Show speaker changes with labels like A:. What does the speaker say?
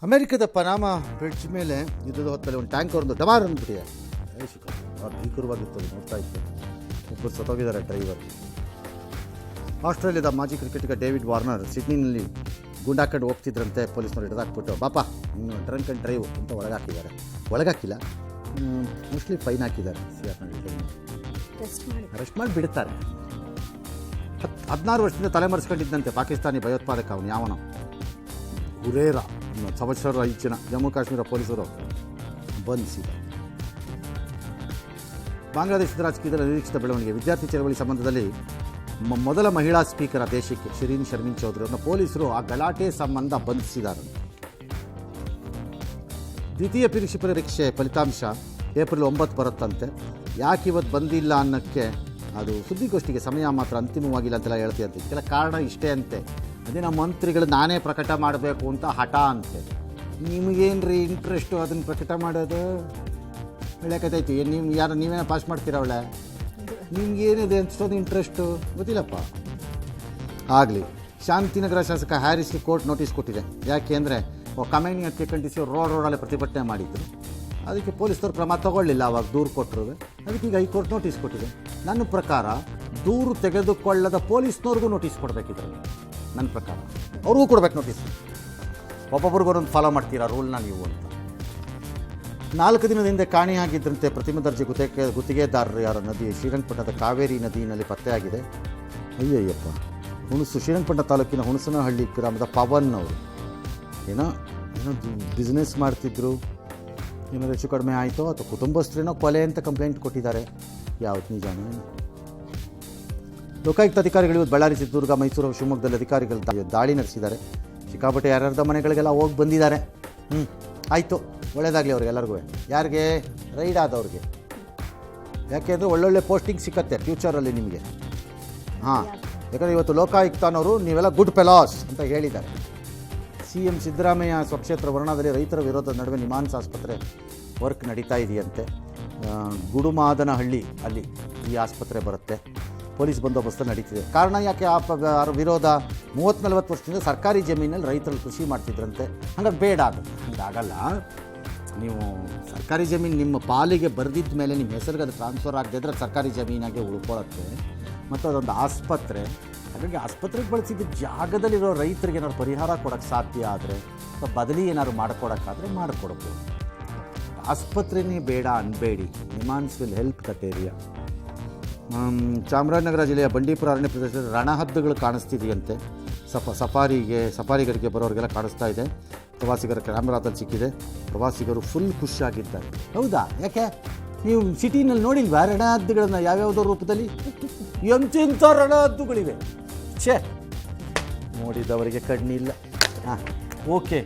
A: ಅಮೆರಿಕದ ಪನಾಮಾ ಬ್ರಿಡ್ಜ್ ಮೇಲೆ ಯುದ್ಧದ ಹೊತ್ತಲ್ಲಿ ಒಂದು ಟ್ಯಾಂಕ್ ಅವ್ರದ್ದು ಡಮಾರ್ ಅಂದ್ಬಿಟ್ಟಿದೆ. ಭೀಕರವಾಗಿತ್ತು, ನೋಡ್ತಾ ಇತ್ತು. ಒಬ್ಬರು ಸತ್ತೋಗಿದ್ದಾರೆ ಡ್ರೈವರ್. ಆಸ್ಟ್ರೇಲಿಯಾದ ಮಾಜಿ ಕ್ರಿಕೆಟಿಗ ಡೇವಿಡ್ ವಾರ್ನರ್ ಸಿಡ್ನಿನಲ್ಲಿ ಗುಂಡಾಕಂಡು ಹೋಗ್ತಿದ್ರಂತೆ. ಪೊಲೀಸ್ನವ್ರು ಹಿಡಿದಾಕ್ಬಿಟ್ಟು ಬಾಪಾ ನೀನು ಡ್ರಂಕ್ ಆ್ಯಂಡ್ ಡ್ರೈವ್ ಅಂತ ಒಳಗಾಕಿಲ್ಲ, ಮೋಸ್ಟ್ಲಿ ಫೈನ್ ಹಾಕಿದ್ದಾರೆ. ಅರೆಸ್ಟ್ ಮಾಡಿ ಬಿಡ್ತಾರೆ. 16 ವರ್ಷದಿಂದ ತಲೆಮರೆಸ್ಕೊಂಡಿದ್ದಂತೆ ಪಾಕಿಸ್ತಾನಿ ಭಯೋತ್ಪಾದಕ ಅವನು ಯಾವನೋ ಹುರೇರಾ ಸಂವತ್ಸರ 5 ಜನ ಜಮ್ಮು ಕಾಶ್ಮೀರ ಪೊಲೀಸರು ಬಂಧಿಸಿದ್ದಾರೆ. ಬಾಂಗ್ಲಾದೇಶದ ರಾಜಕೀಯದಲ್ಲಿ ನಿರೀಕ್ಷಿತ ಬೆಳವಣಿಗೆ. ವಿದ್ಯಾರ್ಥಿ ಚಳವಳಿ ಸಂಬಂಧದಲ್ಲಿ ಮೊದಲ ಮಹಿಳಾ ಸ್ಪೀಕರ್ ಆ ದೇಶಕ್ಕೆ ಶಿರೀನ್ ಶರ್ಮಿನ್ ಚೌಧರಿ ಅವರನ್ನು ಪೊಲೀಸರು ಆ ಗಲಾಟೆ ಸಂಬಂಧ ಬಂಧಿಸಿದ್ದಾರೆ. ದ್ವಿತೀಯ ಪರೀಕ್ಷೆ ಫಲಿತಾಂಶ ಏಪ್ರಿಲ್ 9 ಬರುತ್ತಂತೆ. ಯಾಕೆ ಇವತ್ತು ಬಂದಿಲ್ಲ ಅನ್ನೋಕ್ಕೆ ಅದು ಸುದ್ದಿಗೋಷ್ಠಿಗೆ ಸಮಯ ಮಾತ್ರ ಅಂತಿಮವಾಗಿಲ್ಲ ಅಂತೆಲ್ಲ ಹೇಳ್ತೀಯಂತೆ. ಇದಕ್ಕೆಲ್ಲ ಕಾರಣ ಇಷ್ಟೇ ಅಂತೆ. ಅದೇ ನಮ್ಮ ಮಂತ್ರಿಗಳು ನಾನೇ ಪ್ರಕಟ ಮಾಡಬೇಕು ಅಂತ ಹಠ ಅಂತೆ. ನಿಮಗೇನ್ರಿ ಇಂಟ್ರೆಸ್ಟು ಅದನ್ನು ಪ್ರಕಟ ಮಾಡೋದು? ಹೇಳೋಕೈತೈತಿ ನೀವೇನೋ ಪಾಸ್ ಮಾಡ್ತೀರ ಅವಳೆ, ನಿಮ್ಗೇನಿದೆ ಅನ್ಸೋದು ಇಂಟ್ರೆಸ್ಟು ಗೊತ್ತಿಲ್ಲಪ್ಪ. ಆಗಲಿ. ಶಾಂತಿನಗರ ಶಾಸಕ ಹ್ಯಾರಿಸ್ಗೆ ಕೋರ್ಟ್ ನೋಟಿಸ್ ಕೊಟ್ಟಿದೆ. ಯಾಕೆ ಅಂದರೆ ಕಮೆನಿ ಹತ್ಯೆ ಖಂಡಿಸಿ ರೋಡಲ್ಲೇ ಪ್ರತಿಭಟನೆ ಮಾಡಿದ್ರು. ಅದಕ್ಕೆ ಪೊಲೀಸರು ಕ್ರಮ ತಗೊಳ್ಳಿಲ್ಲ, ಅವಾಗ ದೂರು ಕೊಟ್ಟರು. ಅದಕ್ಕೆ ಈಗ ಹೈಕೋರ್ಟ್ ನೋಟಿಸ್ ಕೊಟ್ಟಿದೆ. ನನ್ನ ಪ್ರಕಾರ ದೂರು ತೆಗೆದುಕೊಳ್ಳದ ಪೊಲೀಸ್ನವ್ರಿಗೂ ನೋಟಿಸ್ ಕೊಡಬೇಕಿದ್ರೆ, ನನ್ನ ಪ್ರಕಾರ ಅವ್ರಿಗೂ ಕೊಡ್ಬೇಕು ನೋಟಿಸ್. ಒಬ್ಬೊಬ್ರಿಗೊಂದೊಂದು ಫಾಲೋ ಮಾಡ್ತೀರಾ ರೂಲ್ನ ನೀವು ಅಂತ. 4 ದಿನದ ಹಿಂದೆ ಕಾಣೆಯಾಗಿದ್ದಂತೆ ಪ್ರಥಮ ದರ್ಜೆ ಗುತ್ತಿಗೆದಾರರು ಯಾರ ನದಿ ಶ್ರೀರಂಗಪಟ್ಟಣದ ಕಾವೇರಿ ನದಿಯಲ್ಲಿ ಪತ್ತೆಯಾಗಿದೆ. ಅಯ್ಯಯ್ಯಪ್ಪ. ಶ್ರೀರಂಗಪಟ್ಟಣ ತಾಲೂಕಿನ ಹುಣಸನಹಳ್ಳಿ ಗ್ರಾಮದ ಪವನ್ ಅವರು ಏನೋ ಬಿಸ್ನೆಸ್ ಮಾಡ್ತಿದ್ರು. ಏನಾದ್ರು ಹೆಚ್ಚು ಕಡಿಮೆ ಆಯಿತೋ ಅಥವಾ ಕುಟುಂಬಸ್ಥರೇನೋ ಕೊಲೆ ಅಂತ ಕಂಪ್ಲೇಂಟ್ ಕೊಟ್ಟಿದ್ದಾರೆ. ಯಾವ್ದು ನಿಜಾನೋ? ಲೋಕಾಯುಕ್ತ ಅಧಿಕಾರಿಗಳು ಇವತ್ತು ಬಳ್ಳಾರಿ, ಚಿತ್ರದುರ್ಗ, ಮೈಸೂರು, ಶಿವಮೊಗ್ಗದಲ್ಲಿ ಅಧಿಕಾರಿಗಳು ದಾಳಿ ನಡೆಸಿದ್ದಾರೆ. ಸಿಕ್ಕಾಪಟ್ಟೆ ಯಾರ್ಯಾರ್ದ ಮನೆಗಳಿಗೆಲ್ಲ ಹೋಗಿ ಬಂದಿದ್ದಾರೆ. ಆಯಿತು, ಒಳ್ಳೆಯದಾಗಲಿ ಅವ್ರಿಗೆಲ್ಲರಿಗೂ. ಯಾರಿಗೆ? ರೈಡ್ ಆದವ್ರಿಗೆ. ಯಾಕೆಂದರೆ ಒಳ್ಳೊಳ್ಳೆ ಪೋಸ್ಟಿಂಗ್ ಸಿಕ್ಕತ್ತೆ ಫ್ಯೂಚರಲ್ಲಿ ನಿಮಗೆ. ಯಾಕಂದರೆ ಇವತ್ತು ಲೋಕಾಯುಕ್ತನವರು ನೀವೆಲ್ಲ ಗುಡ್ ಫೆಲಾಸ್ ಅಂತ ಹೇಳಿದ್ದಾರೆ. CM ಸಿದ್ದರಾಮಯ್ಯ ಸ್ವಕ್ಷೇತ್ರ ವರ್ಣದಲ್ಲಿ ರೈತರ ವಿರೋಧದ ನಡುವೆ ನಿಮಾನ್ಸ್ ಆಸ್ಪತ್ರೆ ವರ್ಕ್ ನಡೀತಾ ಇದೆಯಂತೆ. ಗುಡುಮಾದನಹಳ್ಳಿ ಅಲ್ಲಿ ಈ ಆಸ್ಪತ್ರೆ ಬರುತ್ತೆ. ಪೊಲೀಸ್ ಬಂದೋಬಸ್ತ್ ನಡೀತಿದೆ. ಕಾರಣ ಯಾಕೆ ಆ ವಿರೋಧ? 30-40 ವರ್ಷದಿಂದ ಸರ್ಕಾರಿ ಜಮೀನಲ್ಲಿ ರೈತರು ಕೃಷಿ ಮಾಡ್ತಿದ್ರಂತೆ. ಹಂಗಾಗಿ ಬೇಡ, ಅದು ಹಂಗಾಗಲ್ಲ. ನೀವು ಸರ್ಕಾರಿ ಜಮೀನು ನಿಮ್ಮ ಪಾಲಿಗೆ ಬರೆದಿದ್ದ ಮೇಲೆ ನಿಮ್ಮ ಹೆಸರಿಗೆ ಅದು ಟ್ರಾನ್ಸ್ಫರ್ ಆಗದೆ ಇದ್ರೆ ಸರ್ಕಾರಿ ಜಮೀನಾಗೆ ಉಳ್ಕೊಳ್ಳುತ್ತೆ. ಮತ್ತು ಅದೊಂದು ಆಸ್ಪತ್ರೆ. ಹಾಗಾಗಿ ಆಸ್ಪತ್ರೆಗೆ ಬಳಸಿದ ಜಾಗದಲ್ಲಿರೋ ರೈತರಿಗೆ ಏನಾದ್ರು ಪರಿಹಾರ ಕೊಡೋಕ್ಕೆ ಸಾಧ್ಯ ಆದರೆ ಅಥವಾ ಬದಲಿ ಏನಾದ್ರು ಮಾಡಿಕೊಡೋಕ್ಕಾದರೆ ಮಾಡಿಕೊಡ್ಬೋದು. ಆಸ್ಪತ್ರೆನೇ ಬೇಡ ಅನ್ಬೇಡಿ. NIMHANS will help that area. Chamarajanagar ಜಿಲ್ಲೆಯ ಬಂಡೀಪುರ ಅರಣ್ಯ ಪ್ರದೇಶದಲ್ಲಿ ರಣಹದ್ದುಗಳು ಕಾಣಿಸ್ತಿದೆಯಂತೆ. ಸಫಾರಿಗರಿಗೆ ಬರೋರಿಗೆಲ್ಲ ಕಾಣಿಸ್ತಾ ಇದೆ. ಪ್ರವಾಸಿಗರ ಕ್ಯಾಮ್ರಾದಲ್ಲಿ ಸಿಕ್ಕಿದೆ. ಪ್ರವಾಸಿಗರು ಫುಲ್ ಖುಷಿಯಾಗಿದ್ದಾರೆ. ಹೌದಾ? ಯಾಕೆ ನೀವು ಸಿಟಿನಲ್ಲಿ ನೋಡಿಲ್ವಾ ರಣಹದ್ದುಗಳನ್ನ? ಯಾವ್ಯಾವುದೋ ರೂಪದಲ್ಲಿ ಎಂತೆಂಥ ರಣಹದ್ದುಗಳಿವೆ. ಛೇ, ನೋಡಿದವರಿಗೆ ಕಣ್ಣಿಲ್ಲ. ಓಕೆ.